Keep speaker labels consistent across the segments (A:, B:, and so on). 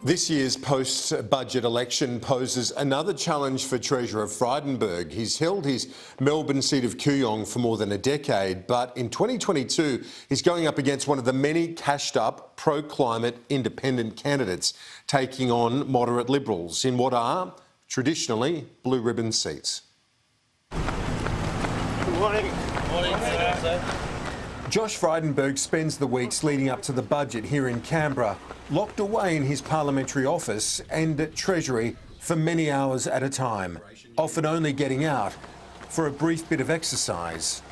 A: This year's post-budget election poses another challenge for Treasurer Frydenberg. He's held his Melbourne seat of Kooyong for more than a decade, but in 2022 he's going up against one of the many cashed-up pro-climate independent candidates, taking on moderate Liberals in what are traditionally blue ribbon seats.
B: Good morning. Morning, sir.
A: Josh Frydenberg spends the weeks leading up to the budget here in Canberra, locked away in his parliamentary office and at Treasury for many hours at a time, often only getting out for a brief bit of exercise.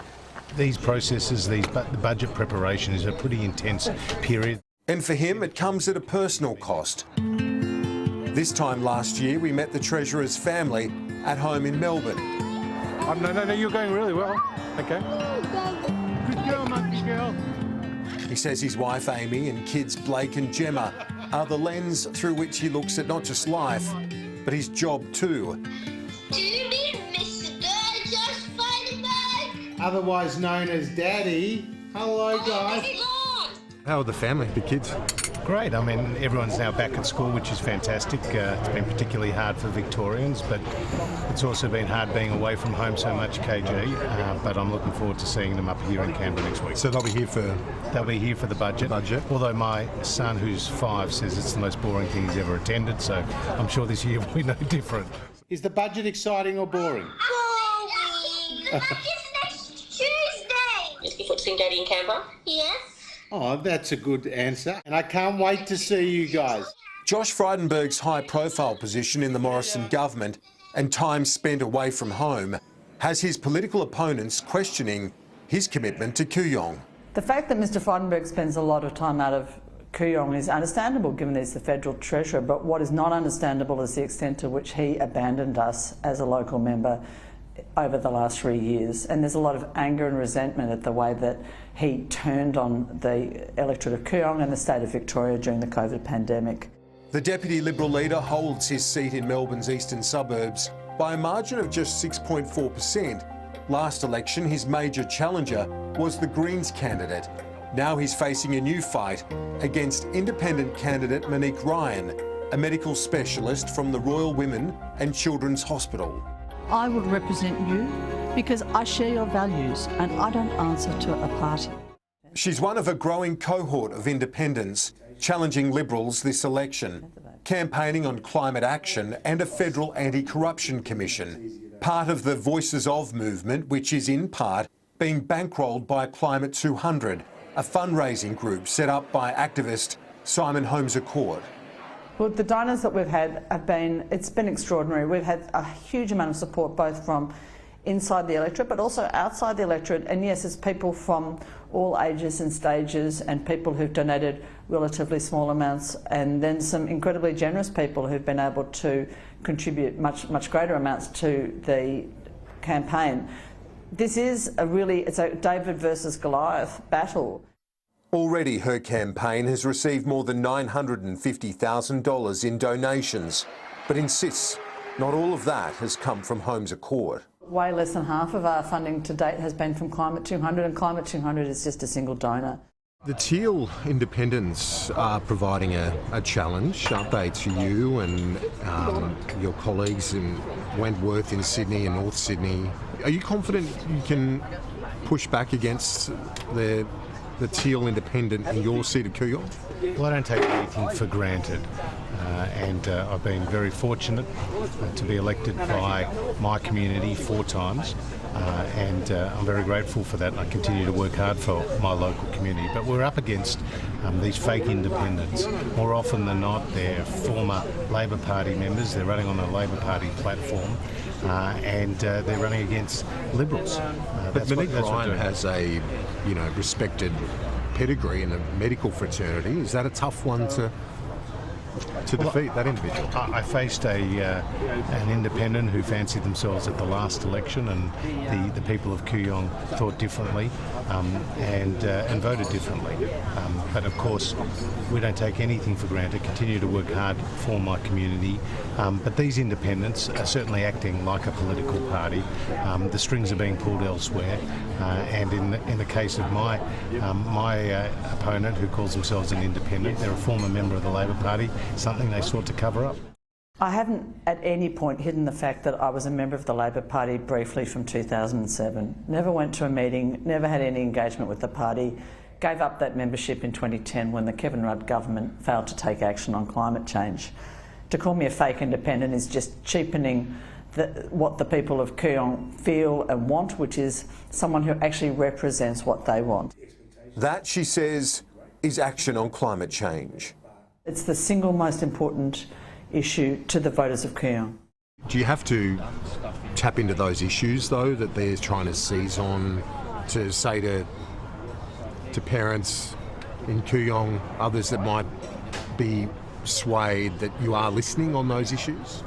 C: These processes, the budget preparation is a pretty intense period.
A: And for him, it comes at a personal cost. This time last year, we met the Treasurer's family at home in Melbourne.
C: Oh, no, you're going really well. Okay. Good girl, monkey girl.
A: He says his wife Amy and kids Blake and Gemma are the lens through which he looks at not just life, but his job too.
D: Do you mean Mr. Josh Frydenberg?
E: Otherwise known as Daddy. Hello, guys.
A: How are the family, the kids?
C: Great. I mean, everyone's now back at school, which is fantastic. It's been particularly hard for Victorians, but it's also been hard being away from home so much, KG. But I'm looking forward to seeing them up here in Canberra next week.
A: So they'll be here for?
C: They'll be here for the budget. Although my son, who's 5, says it's the most boring thing he's ever attended, so I'm sure this year will be no different.
E: Is the budget exciting or boring?
D: Boring. The budget's next Tuesday.
F: Just before seeing Daddy in Canberra?
D: Yes.
E: Oh, that's a good answer. And I can't wait to see you guys.
A: Josh Frydenberg's high-profile position in the Morrison government and time spent away from home has his political opponents questioning his commitment to Kooyong.
G: The fact that Mr Frydenberg spends a lot of time out of Kooyong is understandable given he's the federal treasurer, but what is not understandable is the extent to which he abandoned us as a local member over the last 3 years, and there's a lot of anger and resentment at the way that he turned on the electorate of Kooyong and the state of Victoria during the COVID pandemic.
A: The Deputy Liberal leader holds his seat in Melbourne's eastern suburbs by a margin of just 6.4%. Last election, his major challenger was the Greens candidate. Now he's facing a new fight against independent candidate Monique Ryan, a medical specialist from the Royal Women and Children's Hospital.
H: I will represent you because I share your values and I don't answer to a party.
A: She's one of a growing cohort of independents challenging Liberals this election, campaigning on climate action and a federal anti-corruption commission, part of the Voices Of movement, which is in part being bankrolled by Climate 200, a fundraising group set up by activist Simon Holmes à Court.
G: Well, the donors that we've had it's been extraordinary. We've had a huge amount of support both from inside the electorate but also outside the electorate, and yes, it's people from all ages and stages and people who've donated relatively small amounts, and then some incredibly generous people who've been able to contribute much greater amounts to the campaign. This is it's a David versus Goliath battle.
A: Already her campaign has received more than $950,000 in donations, but insists not all of that has come from Holmes à Court.
G: Way less than half of our funding to date has been from Climate 200, and Climate 200 is just a single donor.
A: The Teal independents are providing a challenge, aren't they, to you and your colleagues in Wentworth in Sydney and North Sydney. Are you confident you can push back against the Teal independent in your seat of Kooyong?
C: Well, I don't take anything for granted, and I've been very fortunate to be elected by my community 4 times, and I'm very grateful for that. I continue to work hard for my local community, but we're up against these fake independents. More often than not, they're former Labor Party members. They're running on a Labor Party platform, and they're running against Liberals.
A: But Monique Ryan has a respected pedigree in the medical fraternity. Is that a tough one to defeat, that individual?
C: I faced an independent who fancied themselves at the last election, and the people of Kooyong thought differently. and voted differently. But of course, we don't take anything for granted, continue to work hard for my community. But these independents are certainly acting like a political party. The strings are being pulled elsewhere. And in the case of my opponent, who calls themselves an independent, they're a former member of the Labor Party, something they sought to cover up.
G: I haven't at any point hidden the fact that I was a member of the Labor Party briefly from 2007. Never went to a meeting, never had any engagement with the party, gave up that membership in 2010 when the Kevin Rudd government failed to take action on climate change. To call me a fake independent is just cheapening what the people of Kooyong feel and want, which is someone who actually represents what they want.
A: That, she says, is action on climate change.
G: It's the single most important issue to the voters of Kooyong.
A: Do you have to tap into those issues, though, that they're trying to seize on, to say to parents in Kooyong, others that might be swayed, that you are listening on those issues?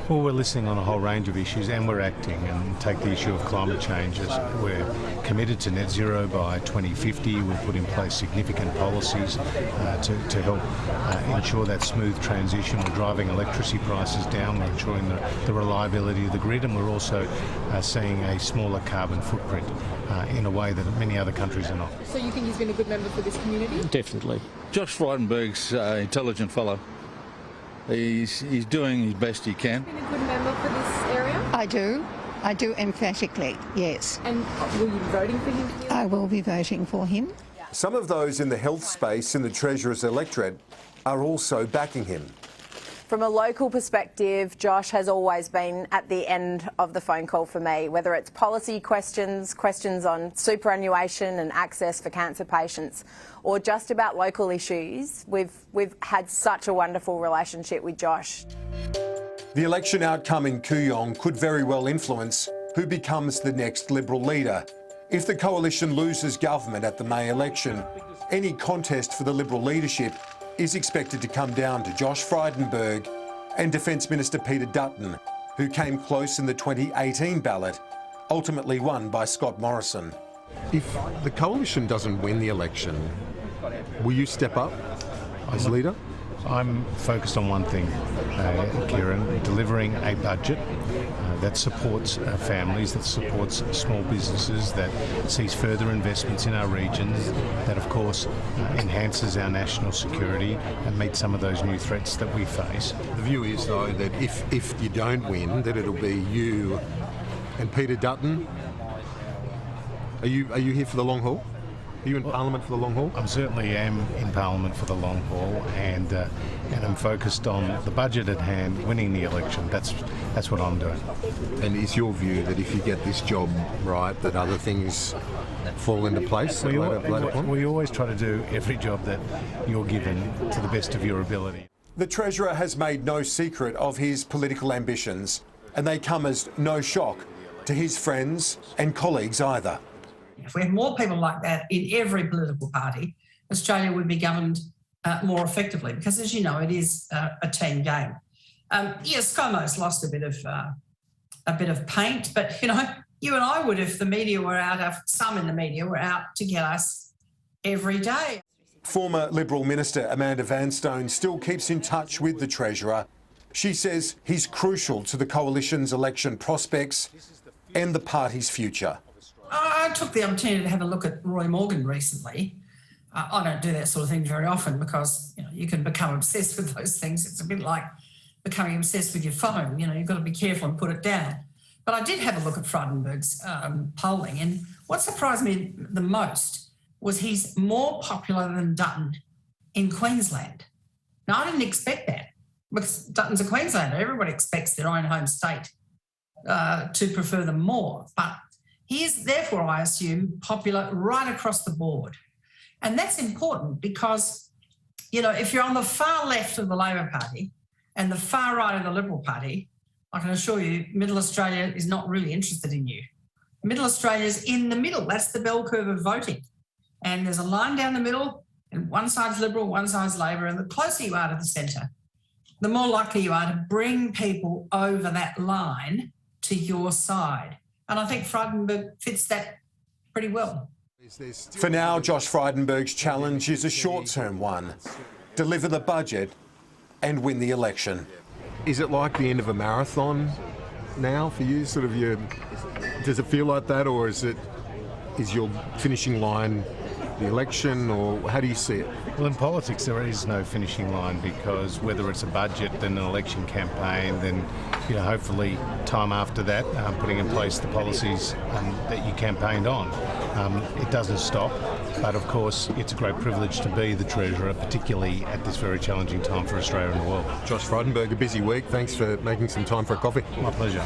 C: Well, we're listening on a whole range of issues, and we're acting. And take the issue of climate change. We're committed to net zero by 2050. We've put in place significant policies to help ensure that smooth transition. We're driving electricity prices down. We're ensuring the reliability of the grid, and we're also seeing a smaller carbon footprint in a way that many other countries are not.
F: So you think he's been a good member for this community?
B: Definitely. Josh Frydenberg's an intelligent fellow. He's doing his best he can.
F: Been a good member for this area?
I: I do emphatically, yes.
F: And will you be voting for him?
I: I will be voting for him.
A: Some of those in the health space in the Treasurer's electorate are also backing him.
J: From a local perspective, Josh has always been at the end of the phone call for me, whether it's policy questions, questions on superannuation and access for cancer patients, or just about local issues. We've had such a wonderful relationship with Josh.
A: The election outcome in Kooyong could very well influence who becomes the next Liberal leader. If the coalition loses government at the May election, any contest for the Liberal leadership is expected to come down to Josh Frydenberg and Defence Minister Peter Dutton, who came close in the 2018 ballot, ultimately won by Scott Morrison. If the coalition doesn't win the election, will you step up as leader?
C: I'm focused on one thing, Kieran, delivering a budget that supports families, that supports small businesses, that sees further investments in our regions, that of course enhances our national security and meets some of those new threats that we face.
A: The view is, though, that if you don't win, that it'll be you and Peter Dutton. Are you here for the long haul? Are you in Parliament for the long haul?
C: I certainly am in Parliament for the long haul, and I'm focused on the budget at hand, winning the election. That's what I'm doing.
A: And is your view that if you get this job right, that other things fall into place?
C: We always try to do every job that you're given to the best of your ability.
A: The Treasurer has made no secret of his political ambitions, and they come as no shock to his friends and colleagues either.
K: If we had more people like that in every political party, Australia would be governed more effectively, because, as you know, it is a team game. Yes, ScoMo's lost a bit of paint, but, you know, you and I would if the media were out, some in the media were out to get us every day.
A: Former Liberal Minister Amanda Vanstone still keeps in touch with the Treasurer. She says he's crucial to the coalition's election prospects and the party's future.
K: I took the opportunity to have a look at Roy Morgan recently. I don't do that sort of thing very often because, you know, you can become obsessed with those things. It's a bit like becoming obsessed with your phone. You know, you've got to be careful and put it down. But I did have a look at Frydenberg's polling, and what surprised me the most was he's more popular than Dutton in Queensland. Now, I didn't expect that because Dutton's a Queenslander. Everybody expects their own home state to prefer them more. But he is, therefore, I assume, popular right across the board. And that's important because, you know, if you're on the far left of the Labor Party and the far right of the Liberal Party, I can assure you Middle Australia is not really interested in you. Middle Australia's in the middle. That's the bell curve of voting. And there's a line down the middle, and one side's Liberal, one side's Labor, and the closer you are to the centre, the more likely you are to bring people over that line to your side. And I think Frydenberg fits that pretty well.
A: For now, Josh Frydenberg's challenge is a short-term one. Deliver the budget and win the election. Is it like the end of a marathon now for you? Does it feel like that, or is your finishing line the election, or how do you see it?
C: Well, in politics there is no finishing line, because whether it's a budget, then an election campaign, then hopefully time after that, putting in place the policies that you campaigned on. It doesn't stop, but of course it's a great privilege to be the Treasurer, particularly at this very challenging time for Australia and the world.
A: Josh Frydenberg, a busy week. Thanks for making some time for a coffee.
C: My pleasure.